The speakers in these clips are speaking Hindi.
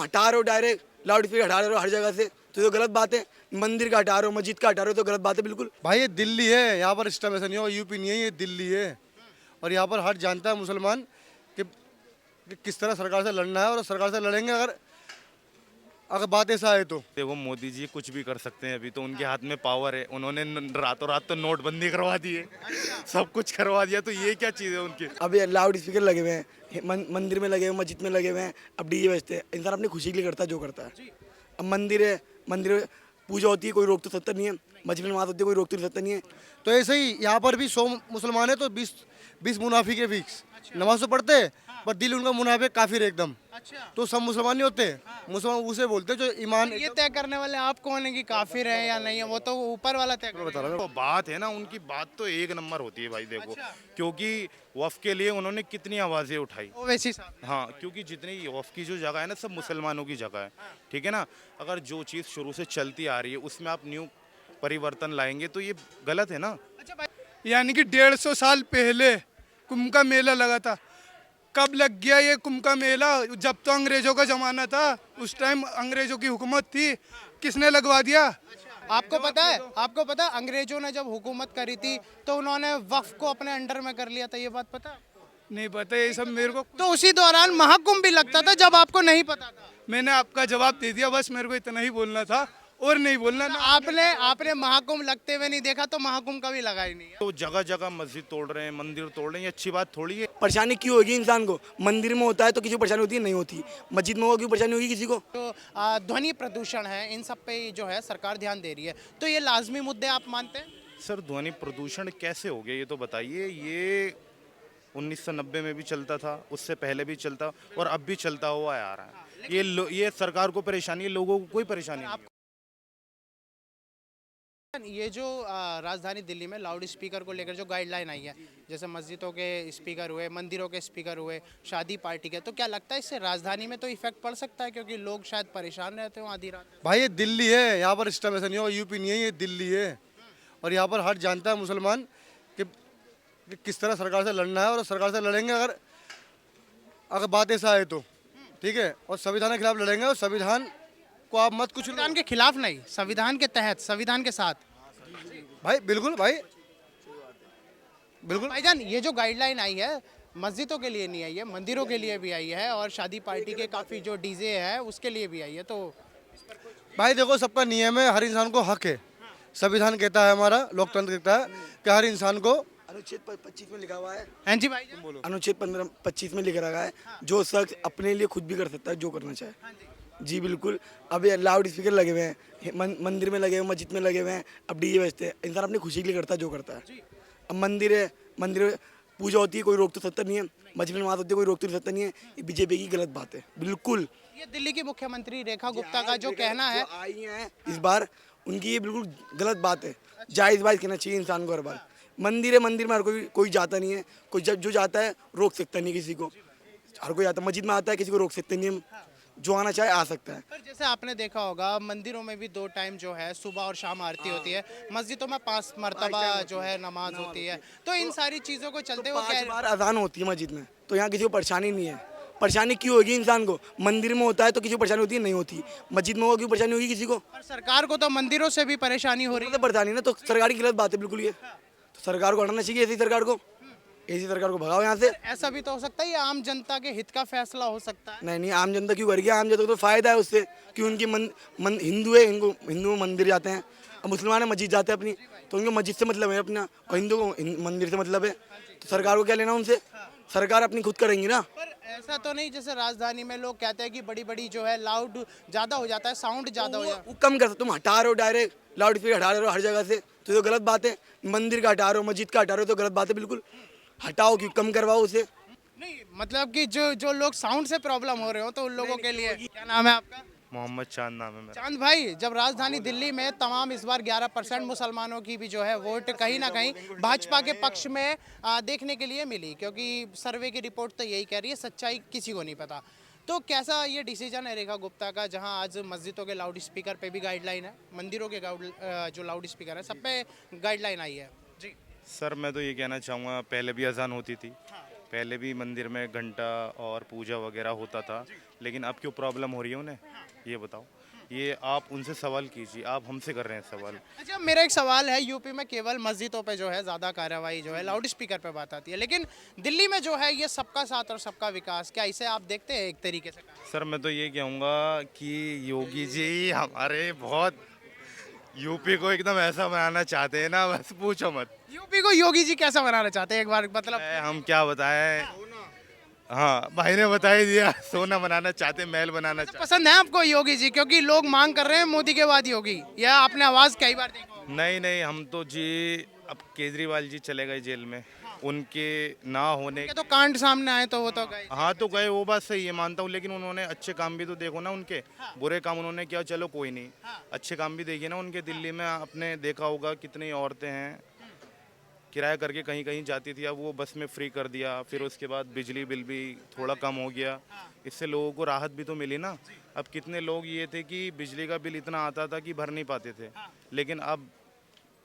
हटा रहे हो डायरेक्ट लाउड स्पीकर हटा रहे हो हर जगह से, तो गलत बात है। मंदिर का हटा रहे हो, मस्जिद का हटा रहे हो, तो गलत बात है बिल्कुल। भाई ये दिल्ली है, यहाँ पर सिस्टम ऐसा नहीं हो, यूपी नहीं है, ये दिल्ली है। और यहाँ पर हर जानता है मुसलमान कि किस तरह सरकार से लड़ना है, और सरकार से लड़ेंगे अगर अगर बात ऐसा है तो। देखो मोदी जी कुछ भी कर सकते हैं, अभी तो उनके हाथ में पावर है। उन्होंने रातों रात तो नोटबंदी करवा दी है, सब कुछ करवा दिया, तो ये क्या चीज़ है उनकी। अब ये लाउड स्पीकर लगे हुए हैं, मंदिर में लगे हुए, मस्जिद में लगे हुए हैं, अब डीजे बजते हैं। इंसान अपनी खुशी के लिए करता है जो करता है। अब मंदिर है, मंदिर में पूजा होती है, कोई रोक तो सकता नहीं है। मस्जिद में नमाज होती है, कोई रोक तो सकता नहीं है। तो ऐसे ही यहाँ पर भी 100 मुसलमान है तो 20 मुनाफिक है फिक्स। नमाज तो पढ़ते हैं पर दिल उनका मुनाफिक काफिर है एकदम। तो सब मुसलमान नहीं होते, मुसलमान उसे बोलते हैं जो ईमान। ये तय करने वाले आप कौन है कि काफिर है या नहीं है, वो तो ऊपर वाला तय करेगा। बता रहा तो बात है ना, उनकी बात तो एक नंबर होती है भाई। देखो क्योंकि वफ के लिए उन्होंने कितनी आवाज़ें उठाई। ओवैसी साहब हाँ, क्योंकि जितनी वफ की जो जगह है ना, सब मुसलमानों की जगह है, ठीक है ना। अगर जो चीज़ शुरू से चलती आ रही है उसमें आप न्यू परिवर्तन लाएंगे तो ये गलत है ना। अच्छा भाई, यानी कि 150 साल पहले कुंभ का मेला लगा था। कब लग गया ये कुंभ का मेला? जब तो अंग्रेजों का जमाना था, उस टाइम अंग्रेजों की हुकूमत थी, किसने लगवा दिया? आपको पता है अंग्रेजों ने जब हुकूमत करी थी तो उन्होंने वक्फ को अपने अंडर में कर लिया था, ये बात पता है? नहीं पता ये सब मेरे को। तो उसी दौरान महाकुंभ भी लगता था जब आपको नहीं पता था। मैंने आपका जवाब दे दिया, बस मेरे को इतना ही बोलना था और नहीं बोलना ना। आपने महाकुंभ लगते हुए नहीं देखा तो महाकुंभ कभी लगा ही नहीं है। तो जगह जगह मस्जिद तोड़ रहे हैं, मंदिर तोड़ रहे हैं, ये अच्छी बात थोड़ी है। परेशानी क्यों होगी इंसान को? मंदिर में होता है तो किसी को परेशानी होती है, नहीं होती। मस्जिद में होगा क्यों परेशानी होगी किसी को? तो ध्वनि प्रदूषण है, इन सब पे जो है सरकार ध्यान दे रही है, तो ये लाजमी मुद्दे आप मानते हैं? सर ध्वनि प्रदूषण कैसे हो गया ये तो बताइए। ये 1990 में भी चलता था, उससे पहले भी चलता और अब भी चलता हुआ आ रहा है। ये सरकार को परेशानी है, लोगों को कोई परेशानी नहीं है। ये जो राजधानी दिल्ली में लाउड स्पीकर को लेकर जो गाइडलाइन आई है, जैसे मस्जिदों के स्पीकर हुए, मंदिरों के स्पीकर हुए, शादी पार्टी के, तो क्या लगता है इससे राजधानी में तो इफेक्ट पड़ सकता है? क्योंकि लोग शायद परेशान रहते हो आधी रात। भाई ये दिल्ली है, यहाँ पर सिस्टम ऐसा नहीं हो, यूपी नहीं है, ये दिल्ली है। और यहाँ पर हर जानता है मुसलमान कि किस तरह सरकार से लड़ना है, और सरकार से लड़ेंगे अगर अगर बात ऐसा है तो, ठीक है। और संविधान के खिलाफ लड़ेंगे, और संविधान को आप मत कुछ संविधान के खिलाफ नहीं, संविधान के तहत, संविधान के साथ। भाई बिल्कुल भाई बिल्कुल। भाईजान ये जो गाइडलाइन आई है मस्जिदों के लिए नहीं आई है, मंदिरों के लिए भी आई है, और शादी पार्टी के काफी जो डीजे है उसके लिए भी आई है। तो भाई देखो सबका नियम है, हर इंसान को हक है। संविधान कहता है, हमारा लोकतंत्र कहता है कि हर इंसान को। अनुच्छेद 25 में लिखा हुआ है। हाँ जी भाई, अनुच्छेद 25 में लिखा रखा है, जो शख्स अपने लिए खुद भी कर सकता है जो करना चाहे। जी बिल्कुल। अब ये लाउड स्पीकर लगे हुए हैं, मंदिर में लगे हुए, मस्जिद में लगे हुए हैं, अब डीजे बजते हैं। इंसान अपनी खुशी के लिए करता है जो करता है। अब मंदिर है, मंदिर में पूजा होती है, कोई रोक तो सकता नहीं है। मस्जिद में नमाज होती है, कोई रोक तो सकता नहीं है। ये बीजेपी की गलत बात है बिल्कुल। ये दिल्ली की मुख्यमंत्री रेखा गुप्ता का जो कहना है, आई है इस बार, उनकी ये बिल्कुल गलत बात है। जायज़ बात कहना चाहिए इंसान को हर बार। मंदिर है, मंदिर में हर कोई जाता नहीं है, कोई जो जाता है रोक सकता नहीं किसी को। हर कोई आता है, मस्जिद में आता है, किसी को रोक सकते नहीं हम। जो आना चाहे आ सकता है। पर जैसे आपने देखा होगा मंदिरों में भी 2 टाइम जो है सुबह और शाम आरती होती है, मस्जिदों में 5 मरतबा जो है नमाज होती है। तो इन सारी चीज़ों को चलते हुए 5 बार अजान होती है मस्जिद में, तो यहाँ किसी को परेशानी नहीं है। परेशानी क्यों होगी इंसान को? मंदिर में होता है तो किसी को परेशानी होती है, नहीं होती। मस्जिद में होगा क्यों परेशानी होगी किसी को? पर सरकार को तो मंदिरों से भी परेशानी हो रही है। परेशानी ना, तो सरकार की गलत बात है बिल्कुल ये। तो सरकार को हटाना चाहिए, ऐसी सरकार को, ऐसी सरकार को भगाओ यहाँ से। ऐसा भी तो हो सकता है ये आम जनता के हित का फैसला हो सकता है। नहीं, आम जनता क्यों करेगी? आम जनता को तो फायदा है उससे कि उनकी हिंदू है, हिंदू मंदिर जाते हैं, और मुसलमान है मस्जिद जाते हैं अपनी, तो उनको मस्जिद से मतलब है अपना, और हिंदू को मंदिर से मतलब है। तो सरकार को क्या लेना उनसे? सरकार अपनी खुद करेंगी ना। पर ऐसा तो नहीं जैसे राजधानी में लोग कहते हैं कि बड़ी बड़ी जो है लाउड ज़्यादा हो जाता है, साउंड ज़्यादा हो जाता है। वो कम कर सकते, तुम हटा रहे हो डायरेक्ट लाउड स्पीकर हटा रहे हो हर जगह से, तो गलत बात है। मंदिर का हटा रहे हो, मस्जिद का हटा रहे हो, तो गलत बात है बिल्कुल। हटाओ क्यों, कम करवाओ उसे। नहीं मतलब कि जो लोग साउंड से प्रॉब्लम हो रहे हो तो उन लोगों के लिए। क्या नाम है आपका? मोहम्मद चांद नाम है मेरा। चांद भाई, जब राजधानी दिल्ली में तमाम इस बार 11% मुसलमानों की भी जो है वोट कहीं ना कहीं भाजपा के पक्ष में देखने के लिए मिली, क्योंकि सर्वे की रिपोर्ट तो यही कह रही है, सच्चाई किसी को नहीं पता। तो कैसा ये डिसीजन है रेखा गुप्ता का, जहां आज मस्जिदों के लाउड स्पीकर पे भी गाइडलाइन है, मंदिरों के जो लाउड स्पीकर है सब पे गाइडलाइन आई है? जी सर मैं तो ये कहना चाहूँगा, पहले भी अजान होती थी, पहले भी मंदिर में घंटा और पूजा वगैरह होता था, लेकिन अब क्यों प्रॉब्लम हो रही है उन्हें, ये बताओ। ये आप उनसे सवाल कीजिए, आप हमसे कर रहे हैं सवाल। अच्छा, मेरा एक सवाल है, यूपी में केवल मस्जिदों पे जो है ज़्यादा कार्रवाई जो है लाउड स्पीकर पे बात आती है, लेकिन दिल्ली में जो है ये सबका साथ और सबका विकास, क्या इसे आप देखते हैं एक तरीके से? सर मैं तो ये कहूँगा कि योगी जी हमारे बहुत यूपी को एकदम ऐसा बनाना चाहते हैं ना, बस पूछो मत। यूपी को योगी जी कैसा बनाना चाहते हैं, एक बार मतलब? हम क्या बताएं। हाँ भाई ने बता ही दिया, सोना बनाना चाहते, महल बनाना चाहते। पसंद है आपको योगी जी? क्योंकि लोग मांग कर रहे हैं मोदी के बाद योगी, या आपने आवाज कई बार देखी? नहीं नहीं, हम तो जी अब केजरीवाल जी चले गए जेल में, उनके ना होने। ये तो कांड सामने आए तो वो तो गए। हाँ तो गए, वो बात सही है, मानता हूँ, लेकिन उन्होंने अच्छे काम भी तो देखो ना उनके। बुरे काम उन्होंने किया चलो कोई नहीं, अच्छे काम भी देखिए ना उनके। दिल्ली में आपने देखा होगा कितनी औरतें हैं किराया करके कहीं कहीं जाती थी, अब वो बस में फ्री कर दिया। फिर उसके बाद बिजली बिल भी थोड़ा कम हो गया, इससे लोगों को राहत भी तो मिली ना। अब कितने लोग ये थे कि बिजली का बिल इतना आता था कि भर नहीं पाते थे, लेकिन अब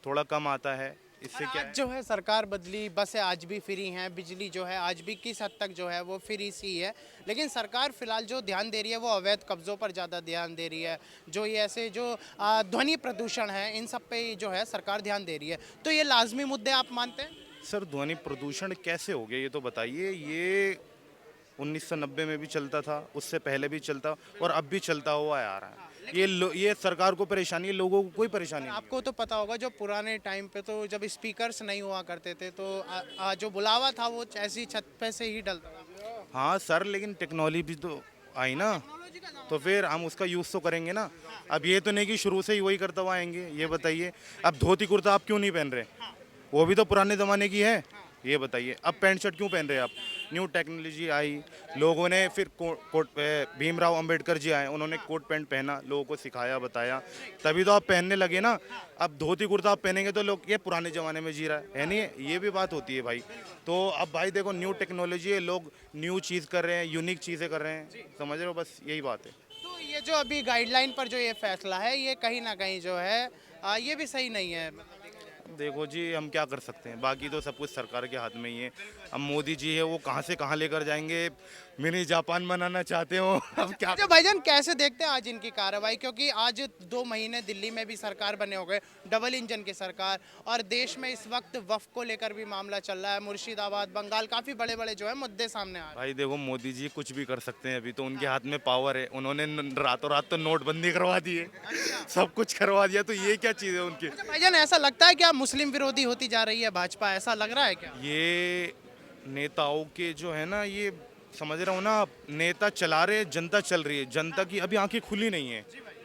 थोड़ा कम आता है, इससे क्या आज जो है सरकार बदली, बसें आज भी फ्री हैं, बिजली जो है आज भी किस हद तक जो है वो फ्री सी है, लेकिन सरकार फिलहाल जो ध्यान दे रही है वो अवैध कब्जों पर ज़्यादा ध्यान दे रही है। जो ये ऐसे जो ध्वनि प्रदूषण है इन सब पे जो है सरकार ध्यान दे रही है, तो ये लाजमी मुद्दे आप मानते हैं? सर ध्वनि प्रदूषण कैसे हो गया ये तो बताइए। ये 1990 में भी चलता था, उससे पहले भी चलता और अब भी चलता हुआ आ रहा है। ये सरकार को परेशानी है, लोगों को कोई परेशानी नहीं। आपको तो पता होगा जो पुराने टाइम पे तो जब स्पीकर्स नहीं हुआ करते थे तो जो बुलावा था वो ऐसी छत पे से ही डलता था। हाँ सर, लेकिन टेक्नोलॉजी भी तो आई ना, तो फिर हम उसका यूज़ तो करेंगे ना। अब ये तो नहीं कि शुरू से ही वही करते हुए आएंगे। ये बताइए, अब धोती कुर्ता आप क्यों नहीं पहन रहे? वो भी तो पुराने ज़माने की है। ये बताइए, अब पैंट शर्ट क्यों पहन रहे हैं आप? न्यू टेक्नोलॉजी आई, लोगों ने फिर भीमराव अंबेडकर जी आए, उन्होंने कोट पैंट पहना, लोगों को सिखाया बताया, तभी तो आप पहनने लगे ना। अब धोती कुर्ता आप पहनेंगे तो लोग ये पुराने ज़माने में जी रहा है नहीं? ये भी बात होती है भाई। तो अब भाई देखो, न्यू टेक्नोलॉजी है, लोग न्यू चीज़ कर रहे हैं, यूनिक चीज़ें कर रहे हैं, समझ रहे हो? बस यही बात है। तो ये जो अभी गाइडलाइन पर जो ये फैसला है ये कहीं ना कहीं जो है ये भी सही नहीं है। देखो जी, हम क्या कर सकते हैं, बाकी तो सब कुछ सरकार के हाथ में ही है। अब मोदी जी है, वो कहाँ से कहाँ लेकर जाएंगे, मिनी जापान बनाना चाहते हो। अब क्या। अच्छा भाईजान, कैसे देखते हैं आज इनकी कार्रवाई? क्योंकि आज 2 महीने दिल्ली में भी सरकार बने हो गए, डबल इंजन की सरकार, और देश में इस वक्त वक्फ को लेकर भी मामला चल रहा है। मुर्शिदाबाद, बंगाल, काफी बड़े बड़े जो है मुद्दे सामने आ रहे हैं। भाई देखो, मोदी जी कुछ भी कर सकते हैं, अभी तो उनके हाथ में पावर है। उन्होंने रातों रात तो नोटबंदी करवा दी है, सब कुछ करवा दिया, तो ये क्या चीज़ है उनकी? अच्छा भाईजान, ऐसा लगता है क्या मुस्लिम विरोधी होती जा रही है भाजपा, ऐसा लग रहा है क्या? ये नेताओं के जो है ना, ये समझ रहा हूँ ना आप, नेता चला रहे, जनता चल रही है। जनता की अभी आंखें खुली नहीं है,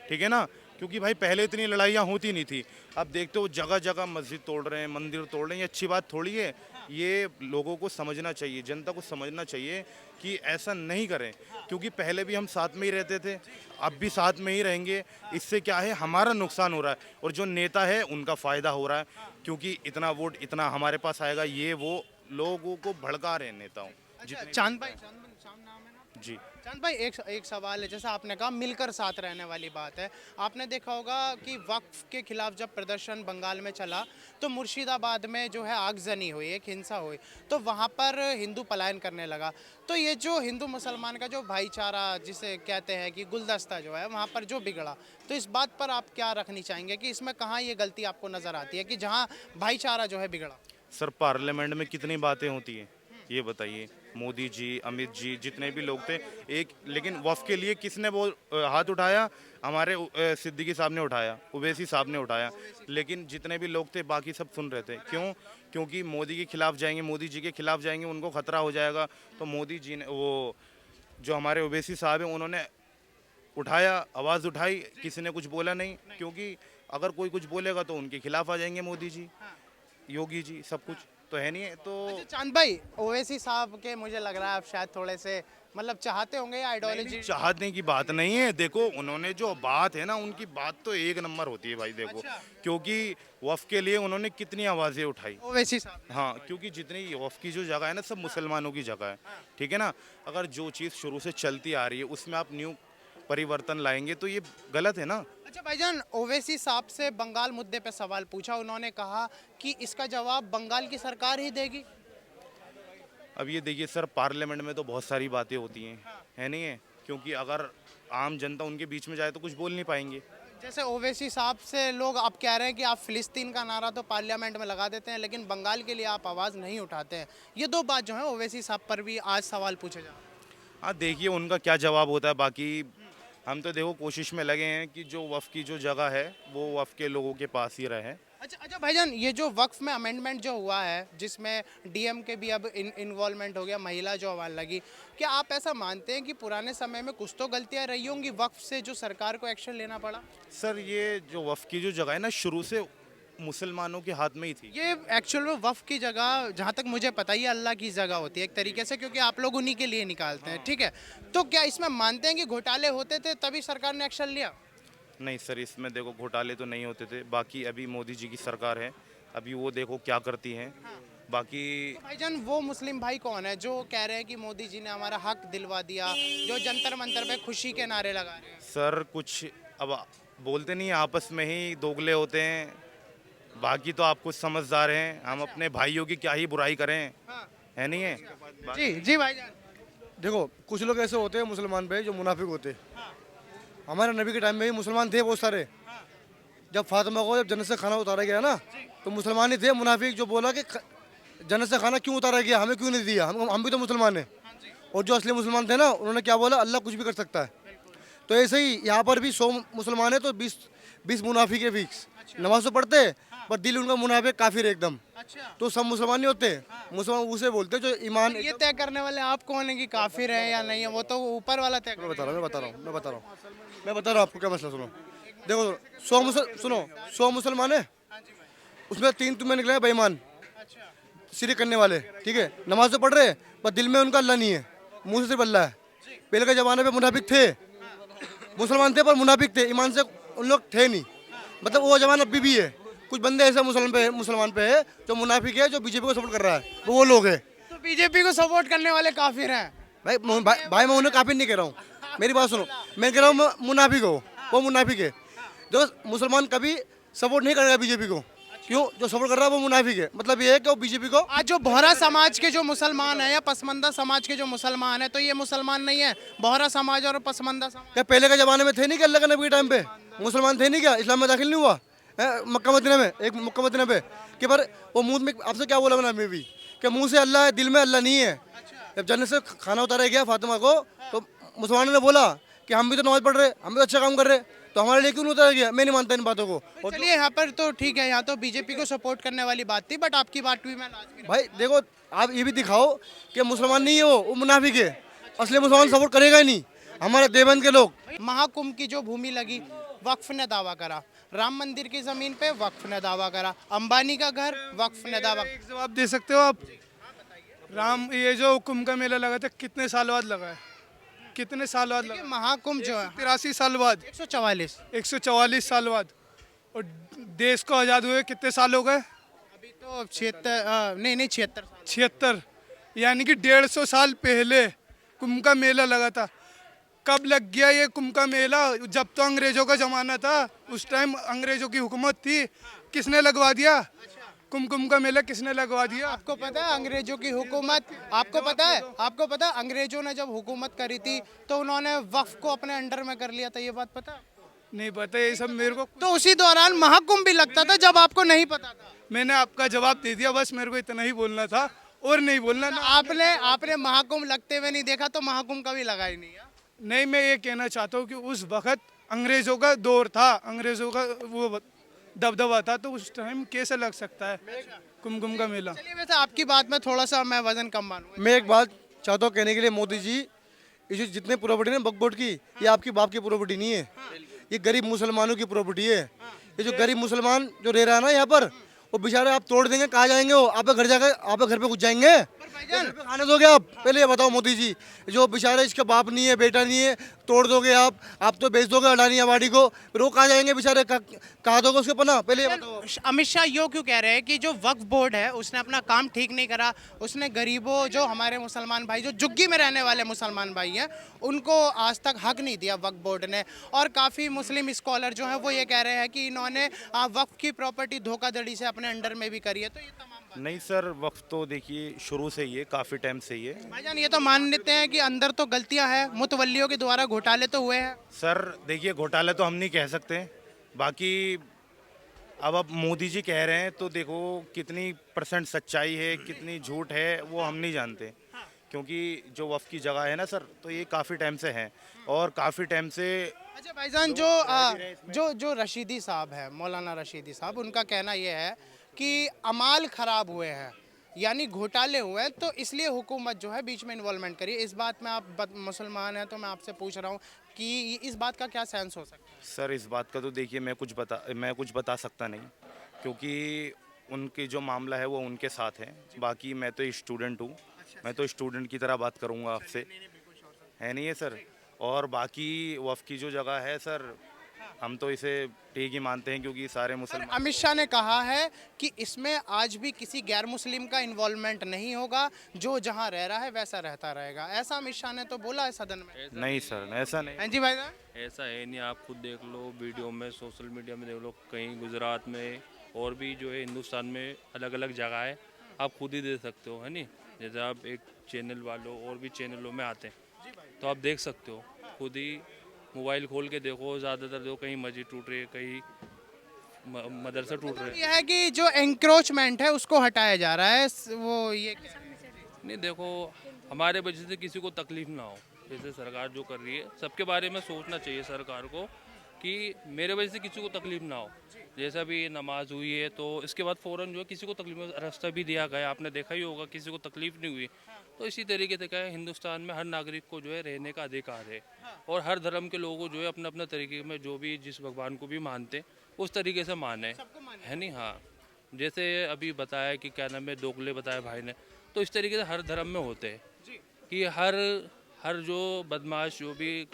ठीक है ना? क्योंकि भाई पहले इतनी लड़ाइयाँ होती नहीं थी। अब देखते हो जगह जगह मस्जिद तोड़ रहे हैं, मंदिर तोड़ रहे हैं, ये अच्छी बात थोड़ी है। ये लोगों को समझना चाहिए, जनता को समझना चाहिए कि ऐसा नहीं करें, क्योंकि पहले भी हम साथ में ही रहते थे, अब भी साथ में ही रहेंगे। इससे क्या है, हमारा नुकसान हो रहा है और जो नेता है उनका फ़ायदा हो रहा है, क्योंकि इतना वोट इतना हमारे पास आएगा, ये वो लोगों को भड़का रहे हैं नेताओं। अच्छा, चांद भाई, चांद नाम है ना? जी चांद भाई, एक सवाल है, जैसा आपने कहा मिलकर साथ रहने वाली बात है। आपने देखा होगा कि वक्फ के खिलाफ जब प्रदर्शन बंगाल में चला तो मुर्शिदाबाद में जो है आगजनी हुई, एक हिंसा हुई, तो वहाँ पर हिंदू पलायन करने लगा। तो ये जो हिंदू मुसलमान का जो भाईचारा जिसे कहते हैं कि गुलदस्ता जो है वहाँ पर जो बिगड़ा, तो इस बात पर आप क्या रखनी चाहेंगे कि इसमें कहाँ ये गलती आपको नज़र आती है कि जहाँ भाईचारा जो है बिगड़ा? सर, पार्लियामेंट में कितनी बातें होती हैं ये बताइए। मोदी जी, अमित जी, जितने भी लोग थे, एक लेकिन वफ़ के लिए किसने वो हाथ उठाया? हमारे सिद्दीकी साहब ने उठाया, ओवैसी साहब ने उठाया, लेकिन जितने भी लोग थे बाकी सब सुन रहे थे। क्यों? क्योंकि मोदी के खिलाफ जाएंगे, मोदी जी के खिलाफ जाएंगे, उनको खतरा हो जाएगा। तो मोदी जी ने, वो जो हमारे ओवैसी साहब हैं, उन्होंने उठाया, आवाज़ उठाई, किसी ने कुछ बोला नहीं, क्योंकि अगर कोई कुछ बोलेगा तो उनके खिलाफ आ जाएंगे मोदी जी, योगी जी, सब कुछ तो है नहीं है। तो अच्छा चांद भाई, ओवैसी साहब के मुझे लग रहा है आप शायद थोड़े से मतलब चाहते होंगे या आइडियोलॉजी? चाहने की बात नहीं है, देखो उन्होंने जो बात है ना, उनकी बात तो एक नंबर होती है भाई। देखो क्योंकि वफ़ के लिए उन्होंने कितनी आवाज़ें उठाई। ओवैसी साहब, हाँ, क्योंकि जितनी वफ़ की जो जगह है ना, सब मुसलमानों की जगह है, ठीक है ना? अगर जो चीज़ शुरू से चलती आ रही है उसमें आप न्यू परिवर्तन लाएंगे तो ये गलत है ना। अच्छा भाईजान, ओवैसी साहब से बंगाल मुद्दे पे सवाल पूछा, उन्होंने कहा कि इसका जवाब बंगाल की सरकार ही देगी। अब ये देखिए सर, पार्लियामेंट में तो बहुत सारी बातें होती हैं, है नहीं है? क्योंकि अगर आम जनता उनके बीच में जाए तो कुछ बोल नहीं पाएंगे। जैसे ओवैसी साहब से लोग अब कह रहे हैं कि आप फिलिस्तीन का नारा तो पार्लियामेंट में लगा देते हैं लेकिन बंगाल के लिए आप आवाज़ नहीं उठाते हैं। ये दो बात जो है ओवैसी साहब पर भी आज सवाल पूछे जा रहे हैं। हाँ, देखिए उनका क्या जवाब होता है। बाकी हम तो देखो कोशिश में लगे हैं कि जो वफ़ की जो जगह है वो वफ़ के लोगों के पास ही रहे। अच्छा भाईजान, ये जो वक्फ में अमेंडमेंट जो हुआ है जिसमें डीएम के भी अब इन्वॉल्वमेंट हो गया, महिला जो आवाज़ लगी, क्या आप ऐसा मानते हैं कि पुराने समय में कुछ तो गलतियां रही होंगी वक्फ से जो सरकार को एक्शन लेना पड़ा? सर, ये जो वफ़ की जो जगह है ना, शुरू से मुसलमानों के हाथ में ही थी। ये एक्चुअल में वक्फ की जगह जहाँ तक मुझे पता ही अल्लाह की जगह होती है एक तरीके से, क्योंकि आप लोग उन्हीं के लिए निकालते हैं, ठीक है। तो क्या इसमें मानते हैं कि घोटाले होते थे तभी सरकार ने एक्शन लिया? नहीं सर, इसमें देखो घोटाले तो नहीं होते थे। बाकी अभी मोदी जी की सरकार है, अभी वो देखो क्या करती हैं। बाकी तो भाईजान वो मुस्लिम भाई कौन है जो कह रहे हैं कि मोदी जी ने हमारा हक दिलवा दिया, जो जंतर मंतर पे खुशी के नारे लगा रहे हैं? सर कुछ अब बोलते नहीं, आपस में ही दोगले होते हैं। बाकी तो आप कुछ समझदार हैं, हम अपने भाइयों की क्या ही बुराई करें, है नहीं है? जी जी भाईजान। देखो कुछ लोग ऐसे होते हैं मुसलमान पे जो मुनाफिक होते हैं। हमारे नबी के टाइम में भी मुसलमान थे बहुत सारे। जब फातिमा को जब जन्नत से खाना उतारा गया ना, तो मुसलमान ही थे मुनाफिक जो बोला कि जन्नत से खाना क्यों उतारा गया, हमें क्यों नहीं दिया, हम भी तो मुसलमान हैं। और जो असली मुसलमान थे ना, उन्होंने क्या बोला, अल्लाह कुछ भी कर सकता है। तो ऐसे ही यहाँ पर भी 100 मुसलमान है तो 20 मुनाफिक है फिक्स। नमाज तो पढ़ते हैं पर दिल उनका मुनाफिक काफिर है एकदम। तो सब मुसलमान नहीं होते, मुसलमान उसे बोलते हैं जो ईमान। ये तय करने वाले आप कौन है कि काफिर है या नहीं है, वो तो ऊपर वाला तय मैं करेगा। बता रहा हूँ आपको क्या मसला। सुनो देखो, सुनो 100 मुसलमान है, उसमें 3 तुम्हें निकले हैं बेईमान, शिरक करने वाले, ठीक है। नमाज तो पढ़ रहे पर दिल में उनका अल्लाह नहीं है, मुंह से सिर्फ अल्लाह है। पहले के ज़माने पे मुनाफिक थे, मुसलमान थे पर मुनाफिक थे, ईमान से उन लोग थे नहीं। मतलब वो ज़माना अभी भी है। कुछ बंदे ऐसे मुसलमान पे है जो मुनाफिक है, जो बीजेपी को सपोर्ट कर रहा है, वो लोग हैं। तो बीजेपी को सपोर्ट करने वाले काफिर हैं। भाई मैं उन्हें काफिर नहीं कह रहा हूँ, मेरी बात सुनो। मैं कह रहा हूँ मुनाफिक हो, वो मुनाफिक है। जो मुसलमान कभी सपोर्ट नहीं करेगा बीजेपी को, क्यों? जो सपोर्ट कर रहा है वो मुनाफिक है। मतलब ये है कि वो बीजेपी को। आज जो बोहरा समाज के जो मुसलमान है या पसमंदा समाज के जो मुसलमान है, तो ये मुसलमान नहीं है, बोहरा समाज और पसमंदा समाज। क्या पहले के ज़माने में थे नहीं क्या अल्लाह के नबी के टाइम पे मुसलमान थे नहीं क्या? इस्लाम में दाखिल नहीं हुआ मक्का मदीना में, एक मक्का मदीना पे कि पर वो मुंह में आपसे क्या बोला मैंने भी कि मुंह से अल्लाह है, दिल में अल्लाह नहीं है। जब जन्नत से खाना उतारा गया फातिमा को, तो मुसलमानों ने बोला कि हम भी तो नमाज पढ़ रहे, हम भी अच्छा काम कर रहे, तो हमारे लिए क्यों नहीं उतारा गया? मैं नहीं मानता इन बातों को। तो चलिए यहाँ पर तो ठीक है, यहाँ तो बीजेपी को सपोर्ट करने वाली बात थी, बट आपकी बात भी मैं लाजमी। भाई देखो, आप ये भी दिखाओ कि मुसलमान नहीं है, वो मुनाफिक है। असली मुसलमान सपोर्ट करेगा ही नहीं। हमारे देवबंद के लोग। महाकुंभ की जो भूमि लगी, वक्फ ने दावा करा। राम मंदिर की जमीन पे वक्फ ने दावा करा। अंबानी का घर, वक्फ ने दावा। एक जवाब दे सकते हो आप? ये जो कुंभ का मेला लगा था कितने साल बाद लगा है? कितने साल बाद लगा? महाकुंभ जो है 83 साल बाद, 144। 144 साल बाद। और देश को आज़ाद हुए कितने साल हो गए? अभी तो 76, नहीं 76 साल। 76, यानी कि 150 साल पहले कुंभ का मेला लगा था। कब लग गया ये कुंभ का मेला? जब तो अंग्रेजों का ज़माना था, उस टाइम अंग्रेजों की हुकूमत थी। किसने लगवा दिया कुंभ का मेला? किसने लगवा दिया? आपको पता है अंग्रेजों की हुकूमत, आपको पता है अंग्रेजों ने जब हुकूमत करी थी तो उन्होंने वक्फ को अपने अंडर में कर लिया था, ये बात पता है? नहीं पता ये सब मेरे को। तो उसी दौरान महाकुंभ भी लगता था जब आपको नहीं पता था। मैंने आपका जवाब दे दिया, बस मेरे को इतना ही बोलना था और नहीं बोलना ना। आपने महाकुंभ लगते हुए नहीं देखा तो महाकुंभ कभी लगा ही नहीं है। नहीं, मैं ये कहना चाहता हूँ कि उस वक्त अंग्रेज़ों का दौर था, अंग्रेज़ों का वो दबदबा था, तो उस टाइम कैसे लग सकता है कुंभ का मेला? चलिए, वैसे आपकी बात में थोड़ा सा मैं वजन कम मानूंगा। मैं एक बात चाहता हूँ कहने के लिए, मोदी जी, ये जो जितने प्रॉपर्टी है ना वक्फ बोर्ड की, ये आपकी बाप की प्रॉपर्टी नहीं है, ये गरीब मुसलमानों की प्रॉपर्टी है। ये जो गरीब मुसलमान जो रह रहा है ना यहाँ पर, वो बेचारे आप तोड़ देंगे, कहाँ जाएंगे? वो आप घर जाकर आप घर पे घुस जाएंगे? घर पे खाने दोगे आप? पहले ये बताओ मोदी जी, जो बेचारे इसका बाप नहीं है, बेटा नहीं है, तोड़ दोगे आप तो बेच दोगे अडानी अबाड़ी को, फिर वो कहाँ जाएंगे बेचारे? कहाँ दोगे उसके पना? पहले ये बताओ। अमित शाह यो क्यों कह रहे हैं कि जो वक्फ बोर्ड है उसने अपना काम ठीक नहीं करा, उसने गरीबों, जो हमारे मुसलमान भाई, जो झुग्गी में रहने वाले मुसलमान भाई हैं, उनको आज तक हक नहीं दिया वक्फ बोर्ड ने। और काफ़ी मुस्लिम स्कॉलर जो हैं वो ये कह रहे हैं कि इन्होंने वक्फ की प्रॉपर्टी धोखाधड़ी से अपने अंडर में भी करी है। तो ये तमाम नहीं सर, वक्त तो देखिए शुरू से ही है, काफ़ी टाइम से ही है। भाईजान ये तो मान लेते हैं कि अंदर तो गलतियां हैं, मुतवल्लियों के द्वारा घोटाले तो हुए हैं। सर देखिए, घोटाले तो हम नहीं कह सकते, बाकी अब मोदी जी कह रहे हैं तो देखो कितनी परसेंट सच्चाई है, कितनी झूठ है, वो हम नहीं जानते। क्योंकि जो वफ़ की जगह है ना सर, तो ये काफ़ी टाइम से है और काफ़ी टाइम से। अच्छा भाईजान जो रशीदी साहब है, मौलाना रशीदी साहब, उनका कहना यह है कि अमाल खराब हुए हैं, यानी घोटाले हुए हैं, तो इसलिए हुकूमत जो है बीच में इन्वॉल्वमेंट करी। इस बात में आप मुसलमान हैं तो मैं आपसे पूछ रहा हूँ कि इस बात का क्या सेंस हो सकता है? सर इस बात का तो देखिए मैं कुछ बता सकता नहीं, क्योंकि उनकी जो मामला है वो उनके साथ है। बाकी मैं तो स्टूडेंट हूँ, मैं तो स्टूडेंट की तरह बात करूँगा आपसे, है नहीं है सर। और बाकी वफ़ की जो जगह है सर, हम तो इसे ठीक ही मानते हैं, क्योंकि सारे पर मुसलमान। अमित शाह ने कहा है कि इसमें आज भी किसी गैर मुस्लिम का इन्वॉल्वमेंट नहीं होगा, जो जहां रह रहा है वैसा रहता रहेगा, ऐसा अमित शाह ने तो बोला है सदन में। नहीं सर, ऐसा नहीं। हाँ जी भाईजान। ऐसा है नहीं, आप खुद देख लो, वीडियो में, सोशल मीडिया में देख लो, कहीं गुजरात में और भी जो है हिंदुस्तान में अलग अलग जगह है, आप खुद ही देख सकते हो, है नहीं। जैसे आप एक चैनल वालों और भी चैनलों में आते हैं तो आप देख सकते हो, खुद ही मोबाइल खोल के देखो, ज़्यादातर देखो कहीं मस्जिद टूट रही है, कहीं मदरसा टूट रहे हैं। यह है कि जो एंक्रोचमेंट है उसको हटाया जा रहा है, वो ये नहीं देखो, हमारे वजह से किसी को तकलीफ ना हो, जैसे सरकार जो कर रही है सबके बारे में सोचना चाहिए सरकार को कि मेरे वजह से किसी को तकलीफ ना हो। जैसे अभी नमाज हुई है तो इसके बाद फ़ौरन जो है किसी को तकलीफ रास्ता भी दिया गया, आपने देखा ही होगा, किसी को तकलीफ नहीं हुई। तो इसी तरीके से क्या है, हिंदुस्तान में हर नागरिक को जो है रहने का अधिकार है, और हर धर्म के लोगों को जो है अपने अपने तरीके में जो भी जिस भगवान को भी मानते हैं उस तरीके से माने, है नहीं। हाँ, जैसे अभी बताया कि क्या नाम है, दोगले बताया भाई ने, तो इस तरीके से हर धर्म में होते हैं कि हर जो बदमाश जो भी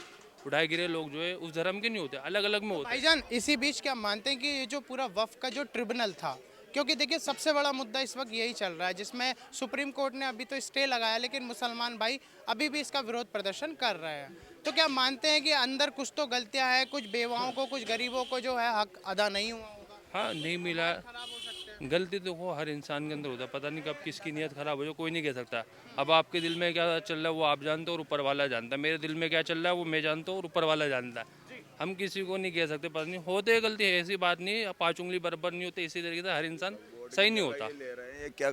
उठाए गिरे लोग जो है उस धर्म के नहीं होते, अलग अलग में होते हैं। भाईजान इसी बीच क्या मानते हैं कि ये जो पूरा वफ़ का जो ट्रिब्यूनल था, क्योंकि देखिए सबसे बड़ा मुद्दा इस वक्त यही चल रहा है, जिसमें सुप्रीम कोर्ट ने अभी तो स्टे लगाया, लेकिन मुसलमान भाई अभी भी इसका विरोध प्रदर्शन कर रहे हैं। तो क्या मानते हैं कि अंदर कुछ तो गलतियां हैं, कुछ बेवाओं को, कुछ गरीबों को जो है हक अदा नहीं हुआ होगा? हाँ, नहीं मिला। गलती तो वो हर इंसान के अंदर होता है, पता नहीं कब किसकी नीयत खराब हो जाए, कोई नहीं कह सकता। अब आपके दिल में क्या चल रहा है वो आप जानते हो और ऊपर वाला जानता है, मेरे दिल में क्या चल रहा है वो मैं जानता हूँ और ऊपर वाला जानता है। हम किसी को नहीं कह सकते, पता नहीं होते गलती है, ऐसी बात नहीं, 5 उंगली बराबर नहीं होती, इसी तरीके से हर इंसान सही नहीं होता। ले रहे हैं ये क्या